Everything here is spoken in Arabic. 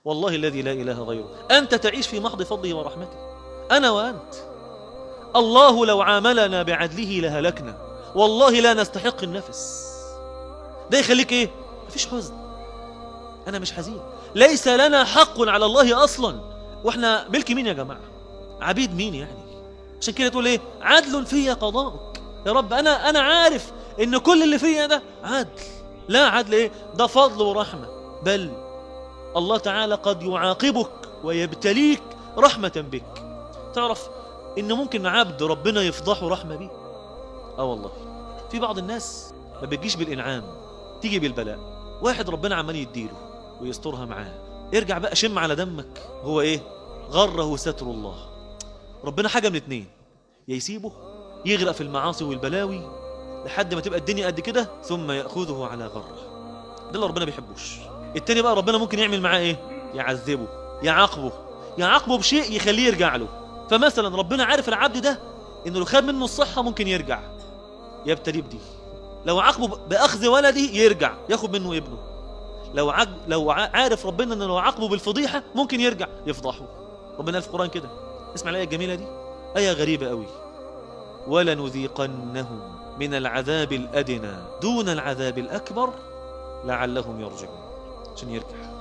والله الذي لا إله غيره أنت تعيش في محض فضله ورحمته، أنا وأنت. الله لو عاملنا بعدله لهلكنا، والله لا نستحق النفس. ده يخليك إيه؟ مفيش حزن، أنا مش حزين، ليس لنا حق على الله أصلا، وإحنا ملك مين يا جماعة؟ عبيد مين يعني؟ عشان كده تقول إيه؟ عدل في قضاءك يا رب. أنا عارف إن كل اللي فيا ده عدل. لا، عدل إيه؟ ده فضل ورحمة، بل الله تعالى قد يعاقبك ويبتليك رحمة بك. تعرف إن ممكن عبد ربنا يفضحه رحمة بيه؟ والله في بعض الناس ما بتجيش بالإنعام، تيجي بالبلاء. واحد ربنا عمال يديله ويسترها معاه، ارجع بقى شم على دمك. هو إيه؟ غره ستر الله. ربنا حاجة من اتنين، يا يسيبه يغرق في المعاصي والبلاوي لحد ما تبقى الدنيا قد كده، ثم يأخذه على غره. ده اللي ربنا بيحبوش. التاني بقى ربنا ممكن يعمل معاه ايه؟ يعذبه، يعاقبه بشيء يخليه يرجع له. فمثلا ربنا عارف العبد ده انه لو خد منه الصحة ممكن يرجع، يبتليه بدي. لو عاقبه بأخذ ولده يرجع ياخد منه ابنه. لو عارف ربنا انه لو عاقبه بالفضيحة ممكن يرجع يفضحه. ربنا قال في القرآن كده، اسمع الآية الجميلة دي، آية غريبة قوي: ولنذيقنهم من العذاب الأدنى دون العذاب الأكبر لعلهم يرجعون. عشان يرجع.